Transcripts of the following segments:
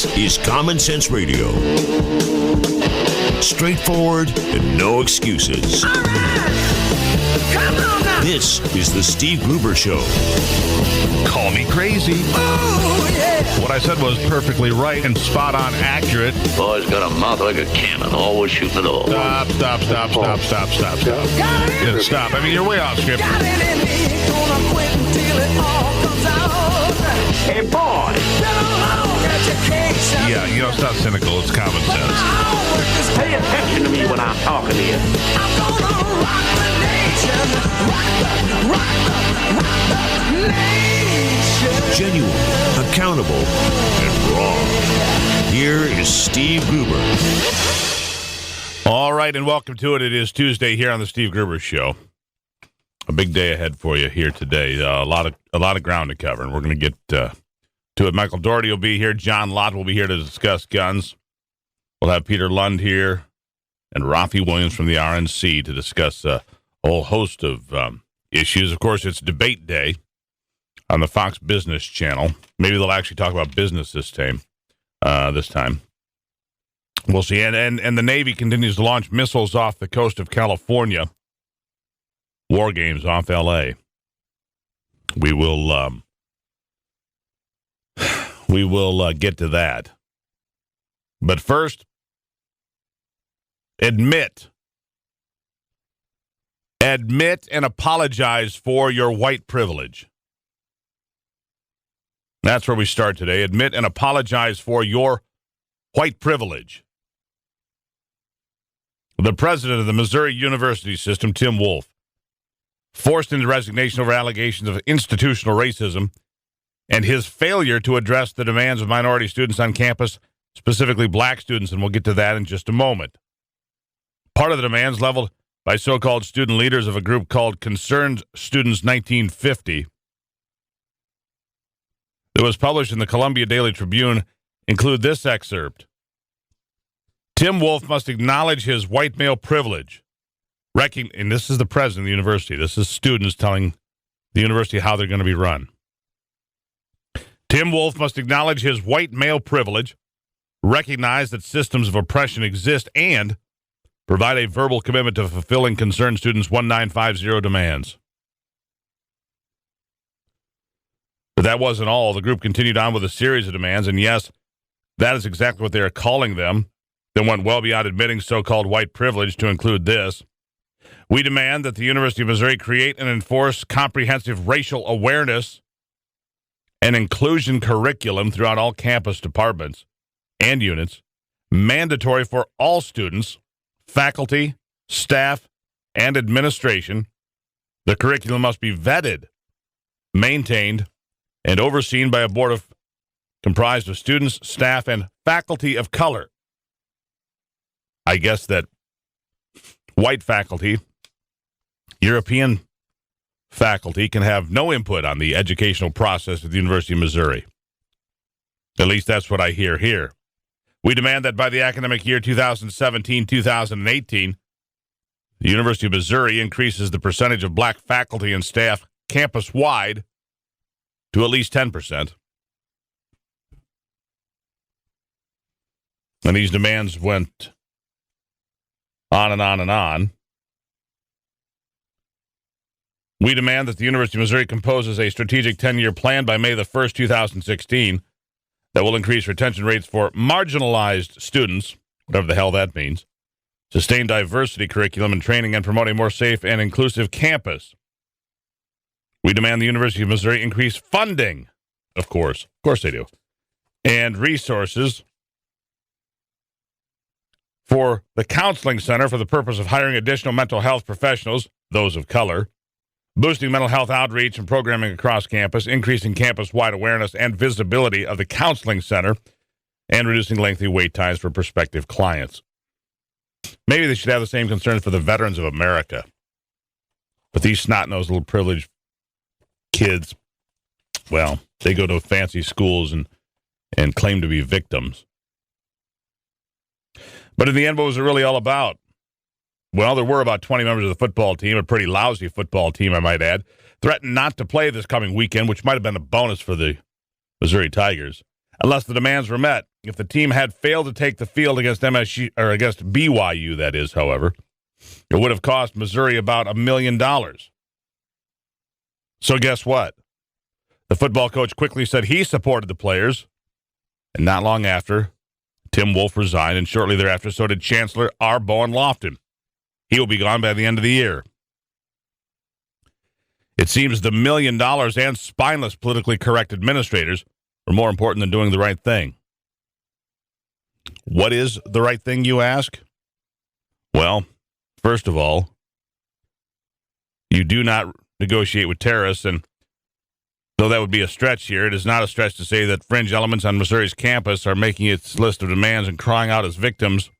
This is Common Sense Radio. Straightforward and no excuses. All right. Come on now. This is the Steve Gruber Show. Call me crazy. Oh, yeah. What I said was perfectly right and spot on accurate. Boy's got a mouth like a cannon, always shooting at all. Stop. Got it. Yeah, stop. I mean, you're way off script. Got it in me. Gonna quit until it all comes out. Hey, boy! Been a long education. Yeah, it's not cynical. It's common sense. Pay attention to me when I'm talking to you. I'm gonna rock the nation. Rock the nation. Genuine, accountable, and raw. Here is Steve Gruber. All right, and welcome to it. It is Tuesday here on the Steve Gruber Show. A big day ahead for you here today. A lot of ground to cover, and we're going to get to it. Michael Daugherty will be here. John Lott will be here to discuss guns. We'll have Peter Lund here and Rafi Williams from the RNC to discuss a whole host of issues. Of course, it's debate day on the Fox Business Channel. Maybe they'll actually talk about business this time. We'll see. And the Navy continues to launch missiles off the coast of California. War games off L.A. We will get to that. But first, admit and apologize for your white privilege. That's where we start today. Admit and apologize for your white privilege. The president of the Missouri University System, Tim Wolf, forced into resignation over allegations of institutional racism and his failure to address the demands of minority students on campus, specifically black students, and we'll get to that in just a moment. Part of the demands leveled by so-called student leaders of a group called Concerned Students 1950 that was published in the Columbia Daily Tribune include this excerpt. Tim Wolf must acknowledge his white male privilege. And this is the president of the university. This is students telling the university how they're going to be run. Tim Wolf must acknowledge his white male privilege, recognize that systems of oppression exist, and provide a verbal commitment to fulfilling Concerned Students 1950 demands. But that wasn't all. The group continued on with a series of demands, and yes, that is exactly what they are calling them. They went well beyond admitting so-called white privilege to include this. We demand that the University of Missouri create and enforce comprehensive racial awareness and inclusion curriculum throughout all campus departments and units, mandatory for all students, faculty, staff, and administration. The curriculum must be vetted, maintained, and overseen by a board comprised of students, staff, and faculty of color. I guess that white faculty, European faculty can have no input on the educational process at the University of Missouri. At least that's what I hear here. We demand that by the academic year 2017-2018, the University of Missouri increases the percentage of black faculty and staff campus-wide to at least 10%. And these demands went on and on and on. We demand that the University of Missouri composes a strategic 10-year plan by May the 1st, 2016, that will increase retention rates for marginalized students, whatever the hell that means, sustain diversity curriculum and training, and promote a more safe and inclusive campus. We demand the University of Missouri increase funding, of course they do, and resources for the Counseling Center for the purpose of hiring additional mental health professionals, those of color, boosting mental health outreach and programming across campus, increasing campus-wide awareness and visibility of the Counseling Center, and reducing lengthy wait times for prospective clients. Maybe they should have the same concerns for the veterans of America. But these snot-nosed little privileged kids, well, they go to fancy schools and claim to be victims. But in the end, what was it really all about? Well, there were about 20 members of the football team, a pretty lousy football team, I might add, threatened not to play this coming weekend, which might have been a bonus for the Missouri Tigers, unless the demands were met. If the team had failed to take the field against MSU, or against BYU, that is, however, it would have cost Missouri about $1 million. So guess what? The football coach quickly said he supported the players, and not long after, Tim Wolf resigned, and shortly thereafter, so did Chancellor R. Bowen Lofton. He will be gone by the end of the year. It seems the $1 million and spineless politically correct administrators are more important than doing the right thing. What is the right thing, you ask? Well, first of all, you do not negotiate with terrorists, and though that would be a stretch here, it is not a stretch to say that fringe elements on Missouri's campus are making its list of demands and crying out as victims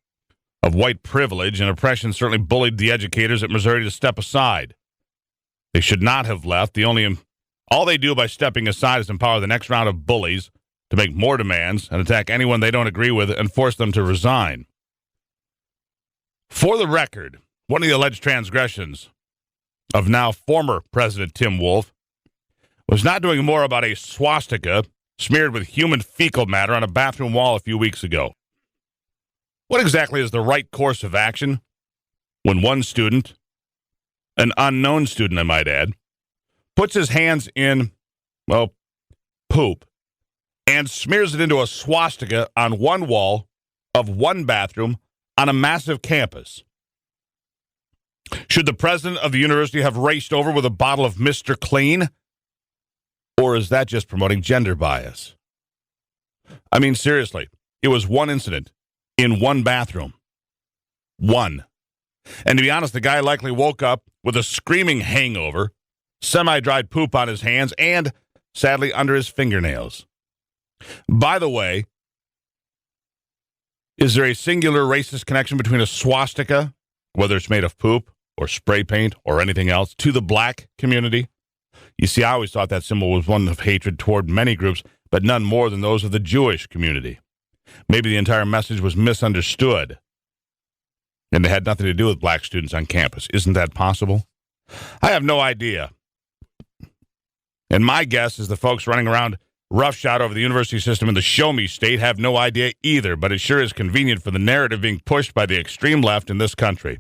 of white privilege, and oppression certainly bullied the educators at Missouri to step aside. They should not have left. All they do by stepping aside is empower the next round of bullies to make more demands and attack anyone they don't agree with and force them to resign. For the record, one of the alleged transgressions of now former President Tim Wolf was not doing more about a swastika smeared with human fecal matter on a bathroom wall a few weeks ago. What exactly is the right course of action when one student, an unknown student I might add, puts his hands in, well, poop and smears it into a swastika on one wall of one bathroom on a massive campus? Should the president of the university have raced over with a bottle of Mr. Clean? Or is that just promoting gender bias? I mean, seriously, it was one incident in one bathroom. One. And to be honest, the guy likely woke up with a screaming hangover, semi-dried poop on his hands, and, sadly, under his fingernails. By the way, is there a singular racist connection between a swastika, whether it's made of poop or spray paint or anything else, to the black community? You see, I always thought that symbol was one of hatred toward many groups, but none more than those of the Jewish community. Maybe the entire message was misunderstood, and it had nothing to do with black students on campus. Isn't that possible? I have no idea. And my guess is the folks running around roughshod over the university system in the show-me state have no idea either, but it sure is convenient for the narrative being pushed by the extreme left in this country.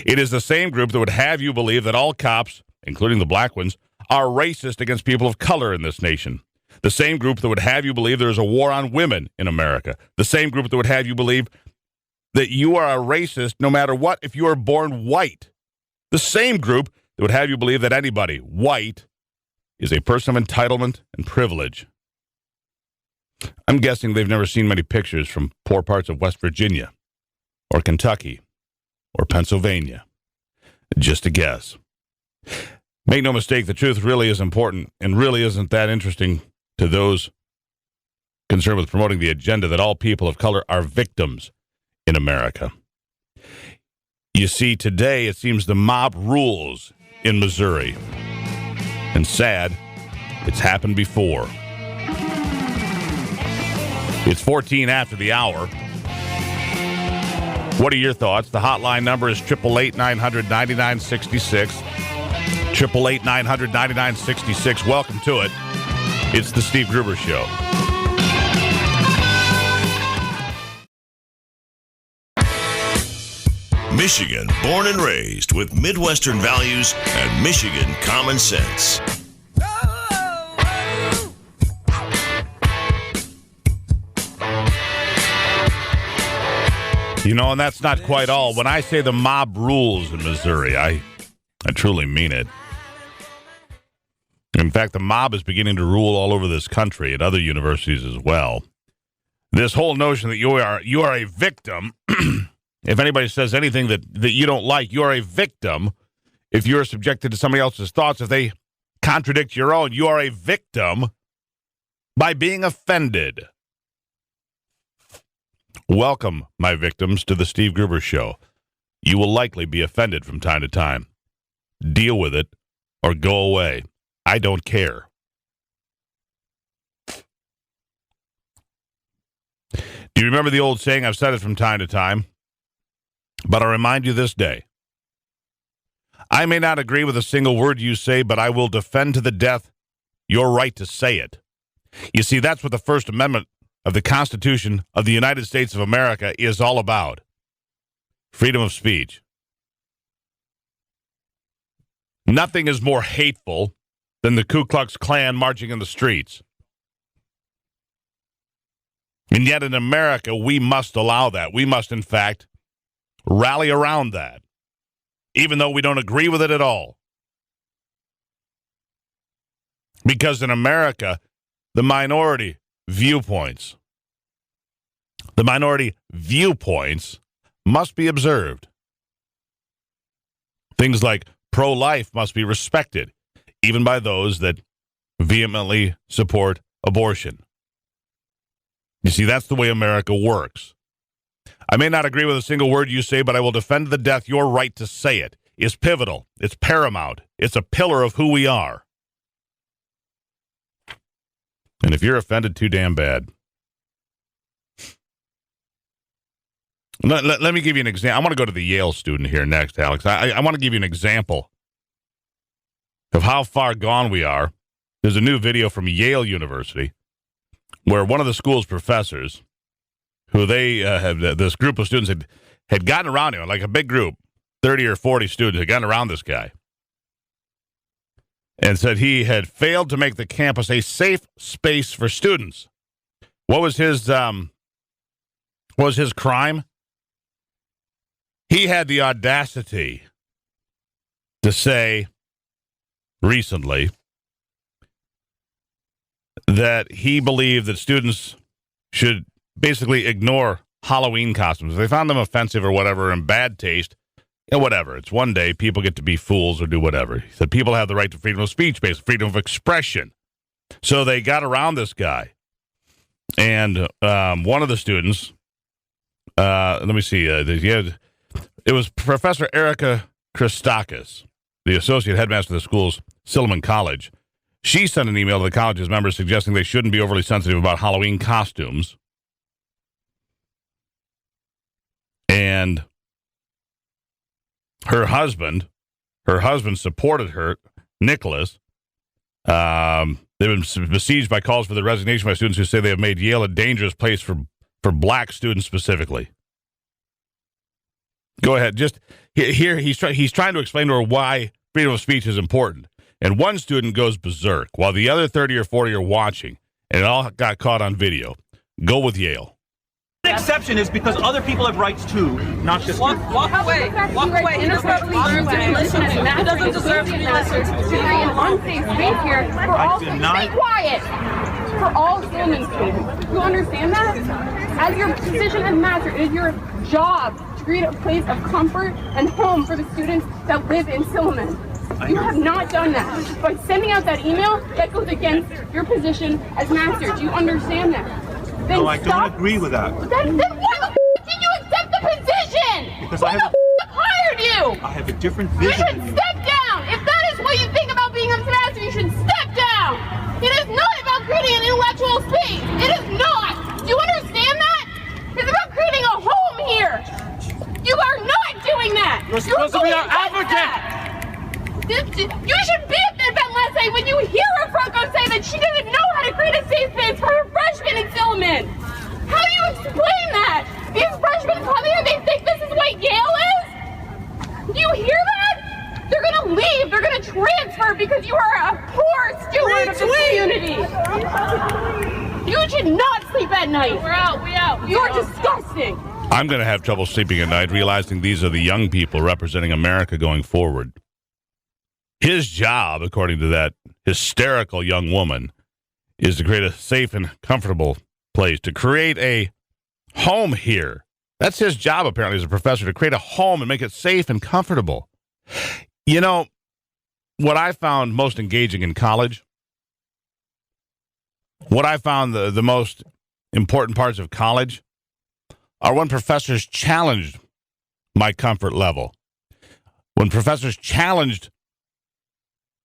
It is the same group that would have you believe that all cops, including the black ones, are racist against people of color in this nation. The same group that would have you believe there is a war on women in America. The same group that would have you believe that you are a racist no matter what if you are born white. The same group that would have you believe that anybody white is a person of entitlement and privilege. I'm guessing they've never seen many pictures from poor parts of West Virginia or Kentucky or Pennsylvania. Just a guess. Make no mistake, the truth really is important and really isn't that interesting to those concerned with promoting the agenda that all people of color are victims in America. You see, today it seems the mob rules in Missouri. And sad, it's happened before. It's 14 after the hour. What are your thoughts? The hotline number is 888-900-9966. 888-900-9966. Welcome to it. It's the Steve Gruber Show. Michigan, born and raised with Midwestern values and Michigan common sense. You know, and that's not quite all. When I say the mob rules in Missouri, I truly mean it. In fact, the mob is beginning to rule all over this country at other universities as well. This whole notion that you are a victim, if anybody says anything that you don't like, you are a victim. If you're subjected to somebody else's thoughts, if they contradict your own, you are a victim by being offended. Welcome, my victims, to the Steve Gruber Show. You will likely be offended from time to time. Deal with it or go away. I don't care. Do you remember the old saying? I've said it from time to time, but I remind you this day. I may not agree with a single word you say, but I will defend to the death your right to say it. You see, that's what the First Amendment of the Constitution of the United States of America is all about. Freedom of speech. Nothing is more hateful than the Ku Klux Klan marching in the streets. And yet in America, we must allow that. We must, in fact, rally around that, even though we don't agree with it at all. Because in America, the minority viewpoints must be observed. Things like pro-life must be respected, even by those that vehemently support abortion. You see, that's the way America works. I may not agree with a single word you say, but I will defend to the death your right to say it. It's pivotal. It's paramount. It's a pillar of who we are. And if you're offended, too damn bad. Let me give you an example. I want to go to the Yale student here next, Alex. I want to give you an example of how far gone we are. There's a new video from Yale University where one of the school's professors, who they have, this group of students had gotten around him, like a big group, 30 or 40 students had gotten around this guy, and said he had failed to make the campus a safe space for students. What was his crime? He had the audacity to say recently that he believed that students should basically ignore Halloween costumes. If they found them offensive or whatever, in bad taste, whatever. It's one day, people get to be fools or do whatever. He said people have the right to freedom of speech, based freedom of expression. So they got around this guy. And one of the students, let me see, it was Professor Erica Christakis, the associate headmaster of the school's Silliman College. She sent an email to the college's members suggesting they shouldn't be overly sensitive about Halloween costumes. And her husband supported her, Nicholas. They've been besieged by calls for the resignation by students who say they have made Yale a dangerous place for black students specifically. Go ahead. Just here, he's trying to explain to her why freedom of speech is important. And one student goes berserk while the other 30 or 40 are watching, and it all got caught on video. Go with Yale. The exception is because other people have rights too, not just walk away. Walk away. Interrupt me. It doesn't deserve to be listened to. An unsafe space here for all students. Stay quiet. For all standing students. You understand that? As your position as master, it is your job to create a place of comfort and home for the students that live in Silliman. You have not done that. By sending out that email, that goes against your position as master. Do you understand that? Then no, I don't agree with that. Then why the did you accept the position? Because Who the hired you? I have a different You vision should than you. step down. If that is what you think about being a master, you should step down. It is not about creating an intellectual space. It is not. Do you understand that? It's about creating a home here. You are not doing that. You're supposed to be our advocate. You should be at the event last night when you hear her Franco say that she didn't know how to create a safe space for her freshmen in Silliman. How do you explain that? These freshmen come here, they think this is what Yale is? Do you hear that? They're going to leave. They're going to transfer because you are a poor steward of this community. You should not sleep at night. We're out. We out. You're disgusting. I'm going to have trouble sleeping at night realizing these are the young people representing America going forward. His job, according to that hysterical young woman, is to create a safe and comfortable place, to create a home here. That's his job, apparently, as a professor, to create a home and make it safe and comfortable. You know, what I found most engaging in college, what I found the most important parts of college are when professors challenged my comfort level, when professors challenged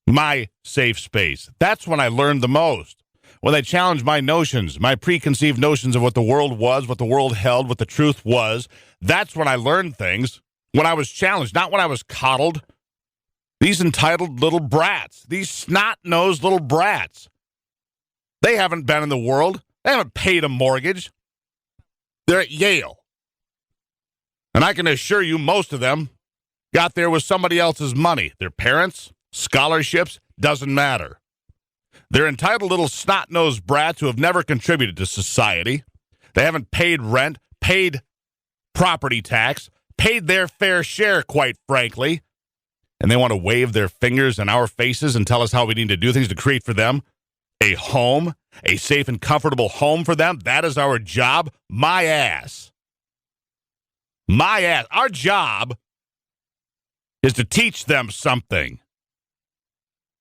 my safe space. That's when I learned the most. When they challenged my notions, my preconceived notions of what the world was, what the world held, what the truth was. That's when I learned things. When I was challenged, not when I was coddled. These entitled little brats, these snot-nosed little brats. They haven't been in the world. They haven't paid a mortgage. They're at Yale. And I can assure you most of them got there with somebody else's money. Their parents, scholarships, doesn't matter. They're entitled little snot-nosed brats who have never contributed to society. They haven't paid rent, paid property tax, paid their fair share, quite frankly. And they want to wave their fingers in our faces and tell us how we need to do things to create for them a home, a safe and comfortable home for them. That is our job. My ass. My ass. Our job is to teach them something.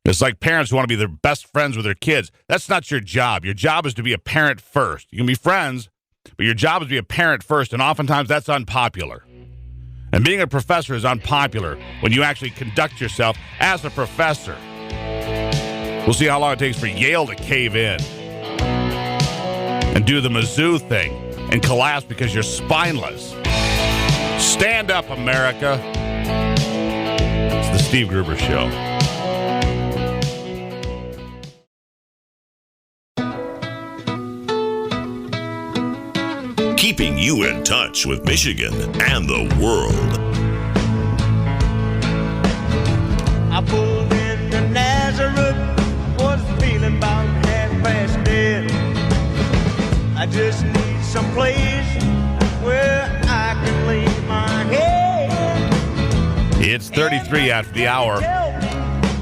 It's like parents who want to be their best friends with their kids. That's not your job. Your job is to be a parent first. You can be friends, but your job is to be a parent first, and oftentimes that's unpopular. And being a professor is unpopular when you actually conduct yourself as a professor. We'll see how long it takes for Yale to cave in and do the Mizzou thing and collapse because you're spineless. Stand up, America. It's the Steve Gruber Show. Keeping you in touch with Michigan and the world. I pulled into Nazareth, was feeling about half past dead. I just need some place where I can lay my head. It's 33 after the hour.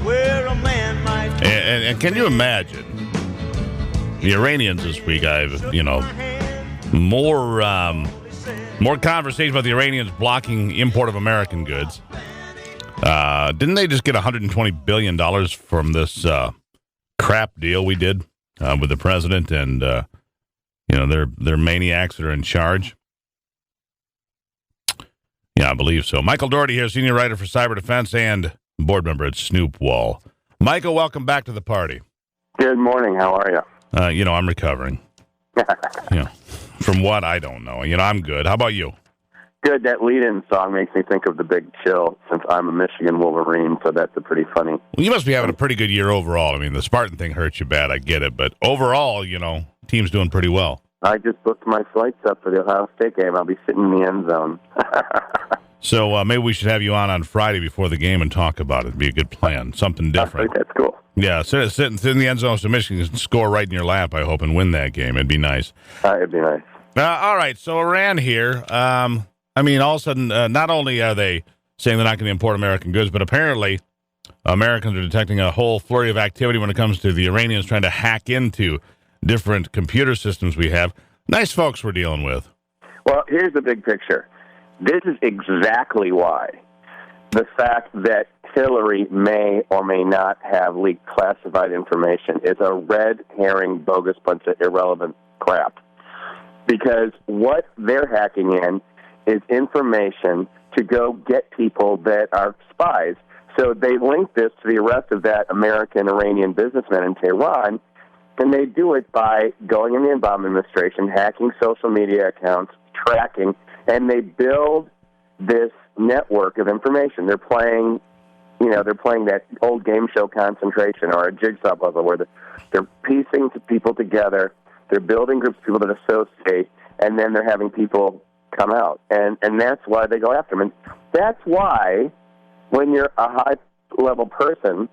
Where a man might And can you imagine the Iranians this week? More conversation about the Iranians blocking import of American goods. Didn't they just get $120 billion from this crap deal we did with the president and their maniacs that are in charge? Yeah, I believe so. Michael Daugherty here, senior writer for Cyber Defense and board member at Snoop Wall. Michael, welcome back to the party. Good morning. How are you? I'm recovering. From what? I don't know. I'm good. How about you? Good. That lead-in song makes me think of The Big Chill, since I'm a Michigan Wolverine, so that's a pretty funny. Well, you must be having a pretty good year overall. I mean, the Spartan thing hurts you bad. I get it. But overall, team's doing pretty well. I just booked my flights up for the Ohio State game. I'll be sitting in the end zone. So maybe we should have you on Friday before the game and talk about it. It'd be a good plan. Something different. I think that's cool. Yeah, sit in the end zone so Michigan can score right in your lap, I hope, and win that game. It'd be nice. It'd be nice. All right, so Iran here. All of a sudden, not only are they saying they're not going to import American goods, but apparently Americans are detecting a whole flurry of activity when it comes to the Iranians trying to hack into different computer systems we have. Nice folks we're dealing with. Well, here's the big picture. This is exactly why the fact that Hillary may or may not have leaked classified information is a red herring, bogus bunch of irrelevant crap. Because what they're hacking in is information to go get people that are spies. So they link this to the arrest of that American-Iranian businessman in Tehran, and they do it by going in the Obama administration, hacking social media accounts, tracking, and they build this network of information. They're playing that old game show Concentration or a jigsaw puzzle where they're piecing people together, they're building groups of people that associate, and then they're having people come out. And that's why they go after them. And that's why when you're a high-level person,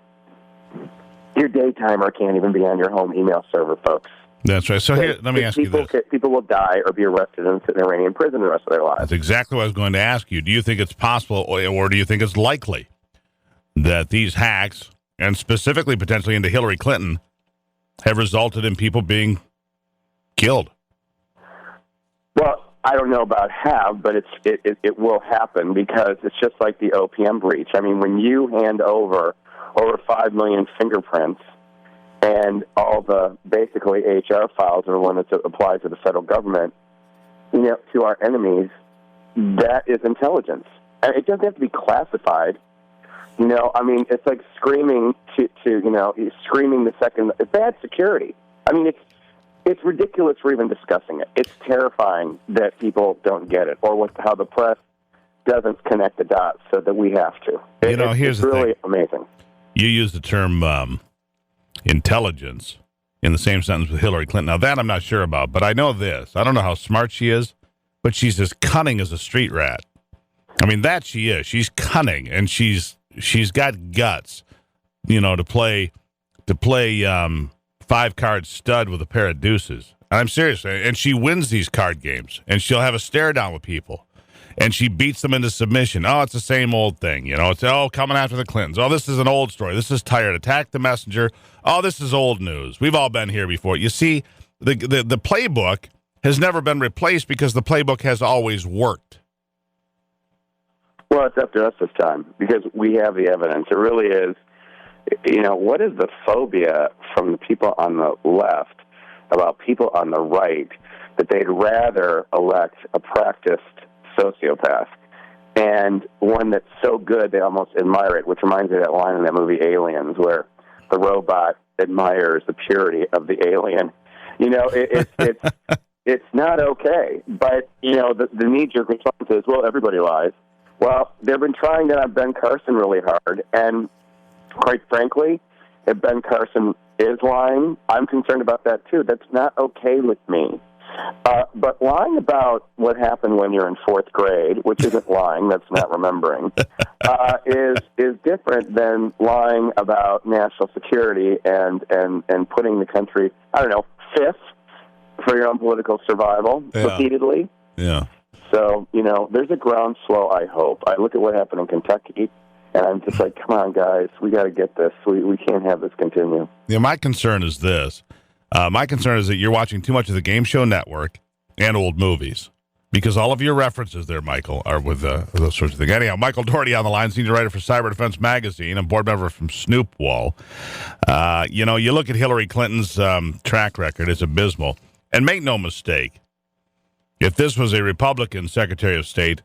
your daytimer can't even be on your home email server, folks. That's right. So here, let me ask you this. People will die or be arrested and sit in Iranian prison the rest of their lives. That's exactly what I was going to ask you. Do you think it's possible, or do you think it's likely, that these hacks, and specifically potentially into Hillary Clinton, have resulted in people being killed? Well, I don't know about have, but it will happen because it's just like the OPM breach. I mean, when you hand over 5 million fingerprints and all the basically HR files are the one that applies to the federal government, to our enemies, that is intelligence. And it doesn't have to be classified. It's like screaming screaming the second. Bad security. I mean, it's ridiculous for even discussing it. It's terrifying that people don't get it, or how the press doesn't connect the dots so that we have to. Here's it's the really thing. amazing. You use the term intelligence, in the same sentence with Hillary Clinton. Now, that I'm not sure about, but I know this. I don't know how smart she is, but she's as cunning as a street rat. I mean, that she is. She's cunning, and she's got guts, to play 5-card stud with a pair of deuces. I'm serious. And she wins these card games, and she'll have a stare down with people, and she beats them into submission. Oh, it's the same old thing. It's, coming after the Clintons. Oh, this is an old story. This is tired. Attack the messenger. Oh, this is old news. We've all been here before. You see, the playbook has never been replaced because the playbook has always worked. Well, it's up to us this time because we have the evidence. It really is. What is the phobia from the people on the left about people on the right that they'd rather elect a practiced sociopath and one that's so good they almost admire it, which reminds me of that line in that movie Aliens where the robot admires the purity of the alien. It's not okay. But, the knee-jerk response is, well, everybody lies. Well, they've been trying that on Ben Carson really hard, and quite frankly, if Ben Carson is lying, I'm concerned about that too. That's not okay with me. But lying about what happened when you're in 4th grade, which isn't lying, that's not remembering, is different than lying about national security and putting the country, 5th for your own political survival repeatedly. Yeah. So, there's a groundswell, I hope. I look at what happened in Kentucky, and I'm just like, come on, guys, we got to get this. We can't have this continue. Yeah, my concern is this. My concern is that you're watching too much of the Game Show Network and old movies because all of your references there, Michael, are with those sorts of things. Anyhow, Michael Daugherty on the line, senior writer for Cyber Defense Magazine and board member from Snoop Wall. You look at Hillary Clinton's track record, it's abysmal. And make no mistake, if this was a Republican Secretary of State,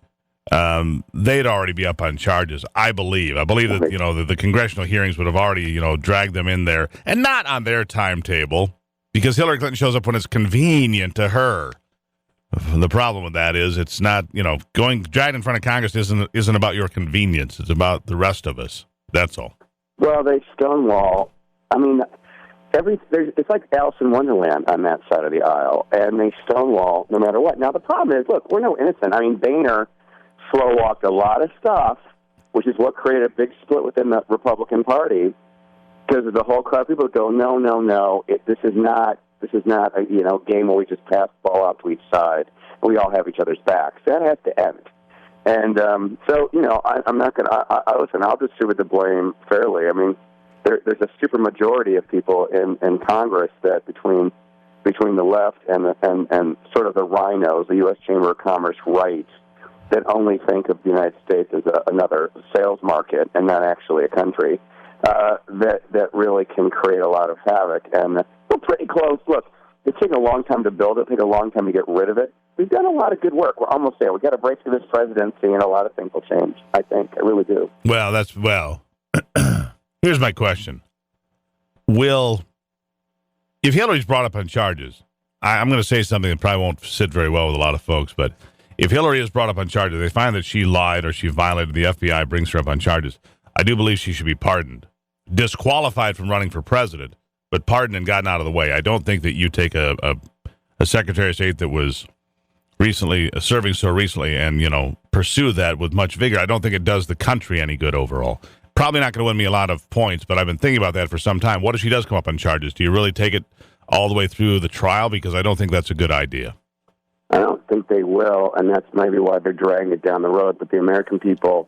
they'd already be up on charges, I believe. I believe that, the congressional hearings would have already, dragged them in there, and not on their timetable, because Hillary Clinton shows up when it's convenient to her. The problem with that is it's not, dragged in front of Congress isn't about your convenience. It's about the rest of us. That's all. Well, they stonewall. I mean, it's like Alice in Wonderland on that side of the aisle, and they stonewall no matter what. Now, the problem is, look, we're no innocent. I mean, Boehner slow-walked a lot of stuff, which is what created a big split within the Republican Party, because of the whole crowd of people go, no, this is not a game where we just pass the ball out to each side and we all have each other's backs. That has to end. And so I'm not going to listen. I'll distribute the blame fairly. I mean, there's a super majority of people in Congress that between the left and sort of the rhinos, the U.S. Chamber of Commerce right, that only think of the United States as another sales market and not actually a country. That really can create a lot of havoc. And we're pretty close. Look, it's taken a long time to build it. It's taken a long time to get rid of it. We've done a lot of good work. We're almost there. We've got to break through this presidency, and a lot of things will change, I think. I really do. Well, here's my question. If Hillary's brought up on charges, I'm going to say something that probably won't sit very well with a lot of folks, but if Hillary is brought up on charges, they find that she lied or she violated the FBI, brings her up on charges, I do believe she should be pardoned. Disqualified from running for president, but pardoned and gotten out of the way. I don't think that you take a Secretary of State that was recently serving so recently and, pursue that with much vigor. I don't think it does the country any good overall. Probably not going to win me a lot of points, but I've been thinking about that for some time. What if she does come up on charges? Do you really take it all the way through the trial? Because I don't think that's a good idea. I don't think they will, and that's maybe why they're dragging it down the road. But the American people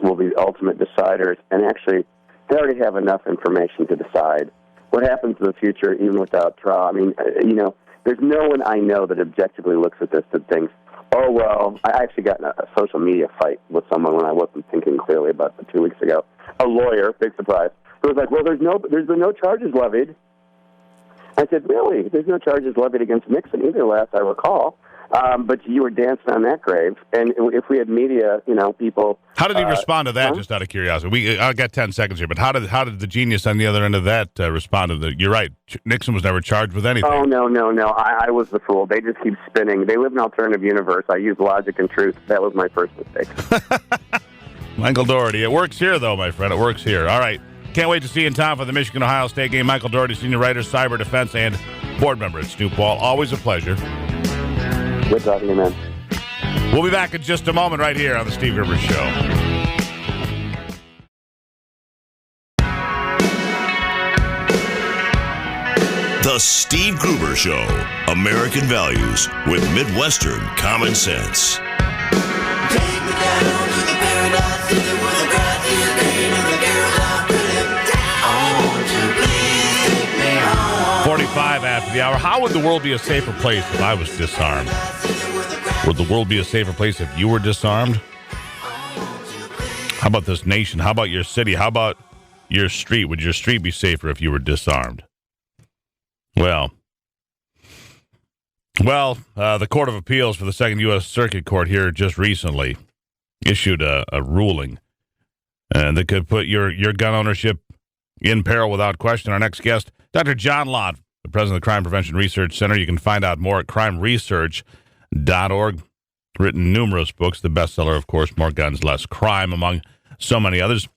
will be the ultimate deciders, and actually, they already have enough information to decide what happens in the future, even without trial. I mean, there's no one I know that objectively looks at this that thinks, oh, well, I actually got in a social media fight with someone when I wasn't thinking clearly about it 2 weeks ago. A lawyer, big surprise, who was like, well, there's been no charges levied. I said, really? There's no charges levied against Nixon either, last I recall. But you were dancing on that grave. And if we had media, people... How did he respond to that, just out of curiosity? I got 10 seconds here, but how did the genius on the other end of that respond to that? You're right. Nixon was never charged with anything. Oh, no. I was the fool. They just keep spinning. They live in an alternative universe. I use logic and truth. That was my first mistake. Michael Daugherty. It works here, though, my friend. It works here. All right. Can't wait to see you in time for the Michigan-Ohio State game. Michael Daugherty, senior writer, cyber defense, and board member at Snoop Ball. Always a pleasure. Good talking to you, man. We'll be back in just a moment right here on the Steve Gruber Show. The Steve Gruber Show. American values with Midwestern common sense. Take me down to the paradise city with the grassy green and the girls are pretty. I want you, please take me home. 45 after the hour. How would the world be a safer place if I was disarmed? Would the world be a safer place if you were disarmed? How about this nation? How about your city? How about your street? Would your street be safer if you were disarmed? Well, the Court of Appeals for the Second U.S. Circuit Court here just recently issued a ruling that could put your gun ownership in peril without question. Our next guest, Dr. John Lott, the president of the Crime Prevention Research Center. You can find out more at crimeresearch.org. Written numerous books. The bestseller, of course, More Guns, Less Crime, among so many others.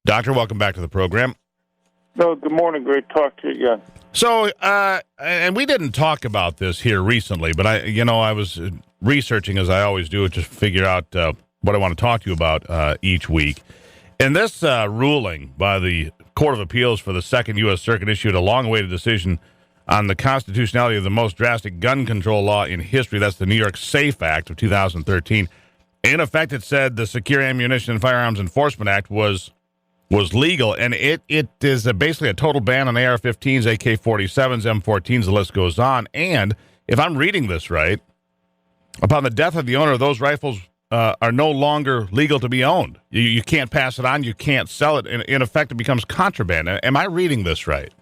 Doctor, welcome back to the program. No, good morning. Great to talk to you again. So, and we didn't talk about this here recently, but I was researching, as I always do, to figure out what I want to talk to you about each week. And this ruling by the Court of Appeals for the Second U.S. Circuit issued a long-awaited decision on the constitutionality of the most drastic gun control law in history. That's the New York SAFE Act of 2013. In effect, it said the Secure Ammunition and Firearms Enforcement Act was legal, and it is basically a total ban on AR-15s, AK-47s, M14s, the list goes on. And if I'm reading this right, upon the death of the owner, those rifles are no longer legal to be owned. You can't pass it on, you can't sell it. In effect, it becomes contraband. Am I reading this right?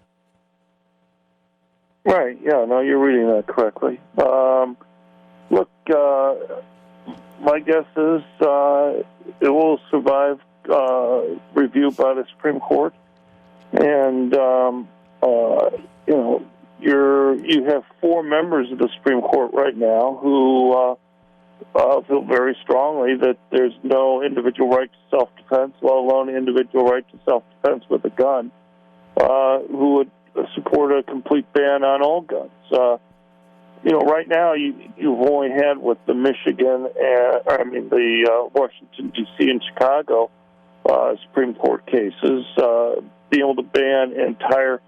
Right, yeah, no, you're reading that correctly. Look, my guess is it will survive review by the Supreme Court, and you have four members of the Supreme Court right now who feel very strongly that there's no individual right to self-defense, let alone individual right to self-defense with a gun, who would support a complete ban on all guns. Right now you've only had with the Michigan, the Washington, D.C. and Chicago Supreme Court cases, being able to ban an entire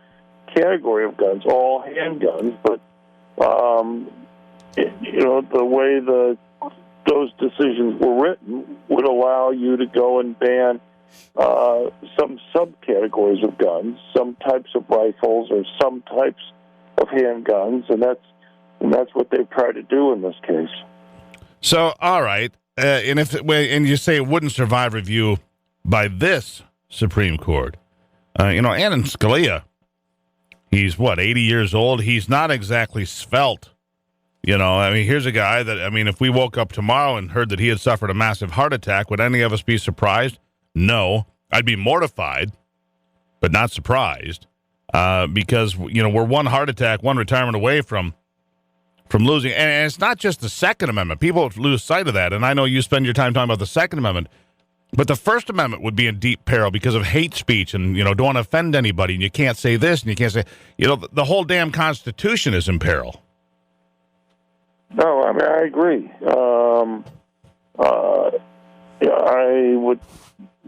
category of guns, all handguns, but the way those decisions were written would allow you to go and ban some subcategories of guns, some types of rifles, or some types of handguns, and that's what they've tried to do in this case. So, all right, and you say it wouldn't survive review by this Supreme Court. Annan Scalia, he's 80 years old. He's not exactly svelte. Here's a guy that, if we woke up tomorrow and heard that he had suffered a massive heart attack, would any of us be surprised? No. I'd be mortified, but not surprised, because, we're one heart attack, one retirement away from losing. And it's not just the Second Amendment. People lose sight of that. And I know you spend your time talking about the Second Amendment, but the First Amendment would be in deep peril because of hate speech and, don't want to offend anybody. And you can't say this and you can't say, the whole damn Constitution is in peril. No, I agree. I would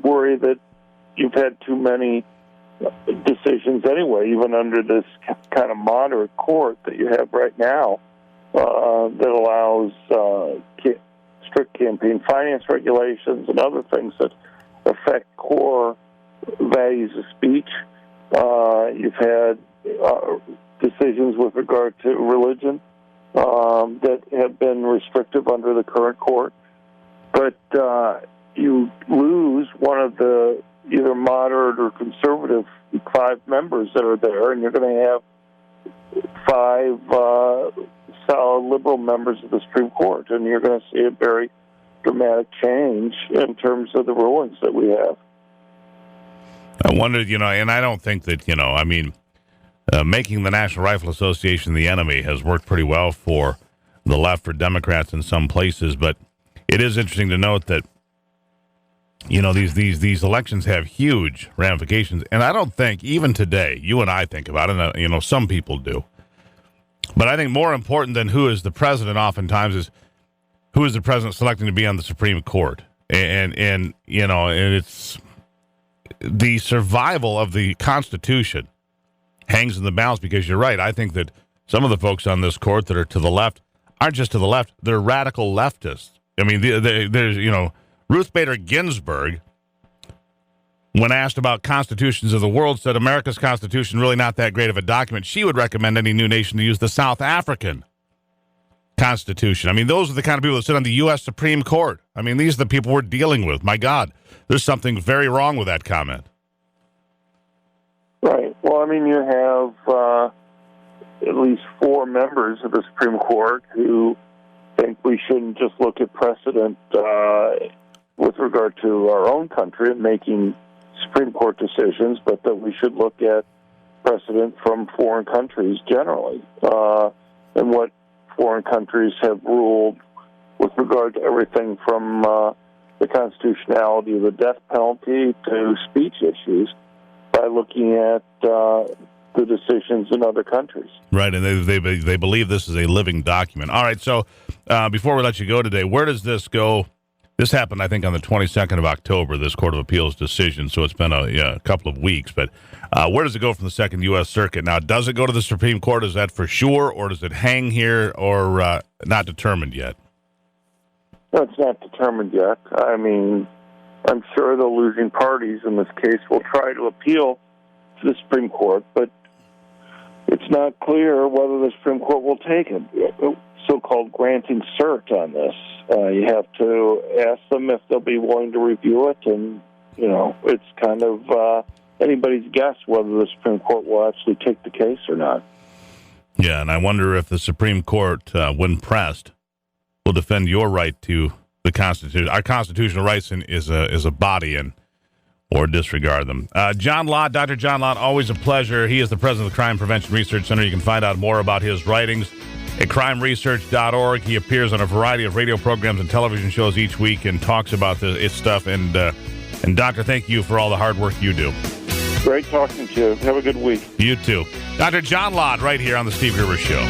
worry that you've had too many decisions anyway, even under this kind of moderate court that you have right now, that allows strict campaign finance regulations and other things that affect core values of speech. You've had decisions with regard to religion that have been restrictive under the current court. But you lose one of the either moderate or conservative 5 members that are there, and you're going to have 5 solid liberal members of the Supreme Court, and you're going to see a very dramatic change in terms of the rulings that we have. I wondered, and I don't think that, making the National Rifle Association the enemy has worked pretty well for the left, for Democrats in some places, but it is interesting to note that these elections have huge ramifications, and I don't think even today, you and I think about it, and some people do. But I think more important than who is the president oftentimes is who is the president selecting to be on the Supreme Court. And it's the survival of the Constitution hangs in the balance, because you're right. I think that some of the folks on this court that are to the left aren't just to the left, they're radical leftists. I mean, there's, Ruth Bader Ginsburg, when asked about constitutions of the world, said America's Constitution really not that great of a document. She would recommend any new nation to use the South African Constitution. I mean, those are the kind of people that sit on the U.S. Supreme Court. I mean, these are the people we're dealing with. My God, there's something very wrong with that comment. Right. Well, I mean, you have at least 4 members of the Supreme Court who think we shouldn't just look at precedent with regard to our own country and making Supreme Court decisions, but that we should look at precedent from foreign countries generally, and what foreign countries have ruled with regard to everything from the constitutionality of the death penalty to speech issues, by looking at the decisions in other countries. Right, and they believe this is a living document. All right, so before we let you go today, where does this go? This happened, I think, on the 22nd of October, this Court of Appeals decision, so it's been a couple of weeks. But where does it go from the Second U.S. Circuit? Now, does it go to the Supreme Court? Is that for sure, or does it hang here, or not determined yet? No, it's not determined yet. I mean, I'm sure the losing parties in this case will try to appeal to the Supreme Court, but it's not clear whether the Supreme Court will take it. So-called granting cert on this. You have to ask them if they'll be willing to review it, and, it's kind of anybody's guess whether the Supreme Court will actually take the case or not. Yeah, and I wonder if the Supreme Court, when pressed, will defend your right to the Constitution, our constitutional rights is a body, or disregard them. John Lott, Dr. John Lott, always a pleasure. He is the president of the Crime Prevention Research Center. You can find out more about his writings at crimeresearch.org. He appears on a variety of radio programs and television shows each week and talks about its stuff. And Doctor, thank you for all the hard work you do. Great talking to you. Have a good week. You too. Dr. John Lott, right here on the Steve Gruber Show.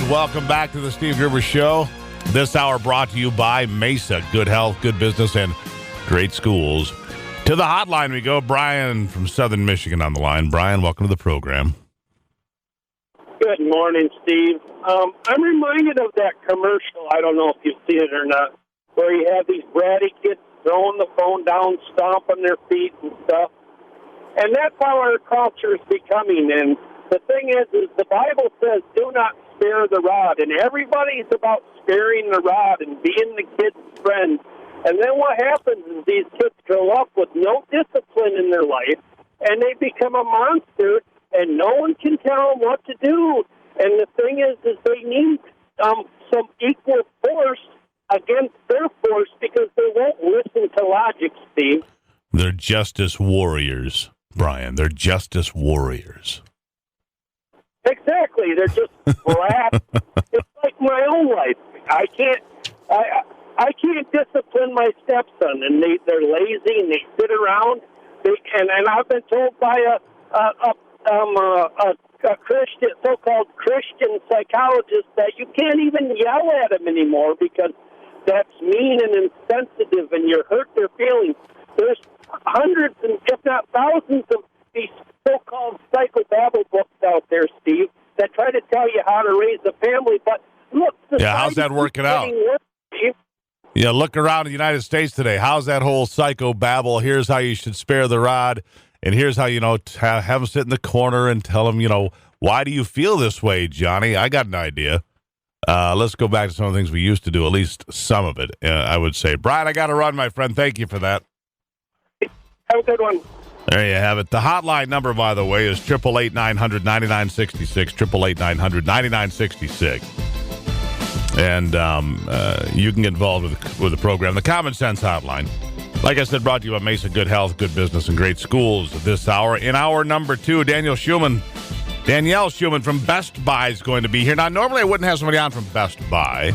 Welcome back to the Steve Gruber Show. This hour brought to you by Mesa. Good health, good business, and great schools. To the hotline we go. Brian from Southern Michigan on the line. Brian, welcome to the program. Good morning, Steve. I'm reminded of that commercial, I don't know if you've seen it or not, where you have these bratty kids throwing the phone down, stomping their feet and stuff. And that's how our culture is becoming. And the thing is the Bible says, do not spare the rod, and everybody's about sparing the rod and being the kid's friend. And then what happens is these kids grow up with no discipline in their life, and they become a monster, and no one can tell them what to do. And the thing is they need some equal force against their force, because they won't listen to logic, Steve. They're justice warriors, Brian. They're justice warriors. Exactly. They're just brat. It's like my own life. I can't discipline my stepson, and they're lazy and they sit around. And I've been told by a Christian, so-called Christian psychologist, that you can't even yell at them anymore because that's mean and insensitive, and you hurt their feelings. There's hundreds, and if not thousands, of these so-called psychobabble books out there, Steve, that try to tell you how to raise a family. But look, how's that working out? Yeah, look around the United States today. How's that whole psychobabble? Here's how you should spare the rod, and here's how, have them sit in the corner and tell them, why do you feel this way, Johnny? I got an idea. Let's go back to some of the things we used to do, at least some of it, I would say. Brian, I got to run, my friend. Thank you for that. Have a good one. There you have it. The hotline number, by the way, is 888-900-9966, 888-900-9966. And you can get involved with the program. The Common Sense Hotline, Like I said, brought to you by Mesa Good Health, Good Business, and Great Schools this hour. In hour number 2, Danielle Schumann from Best Buy is going to be here. Now, normally I wouldn't have somebody on from Best Buy,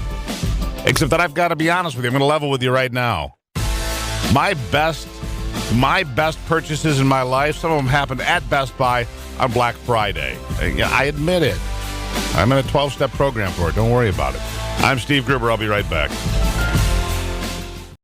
except that I've got to be honest with you. I'm going to level with you right now. My best purchases in my life, some of them happened at Best Buy on Black Friday. I admit it. I'm in a 12-step program for it. Don't worry about it. I'm Steve Gruber. I'll be right back.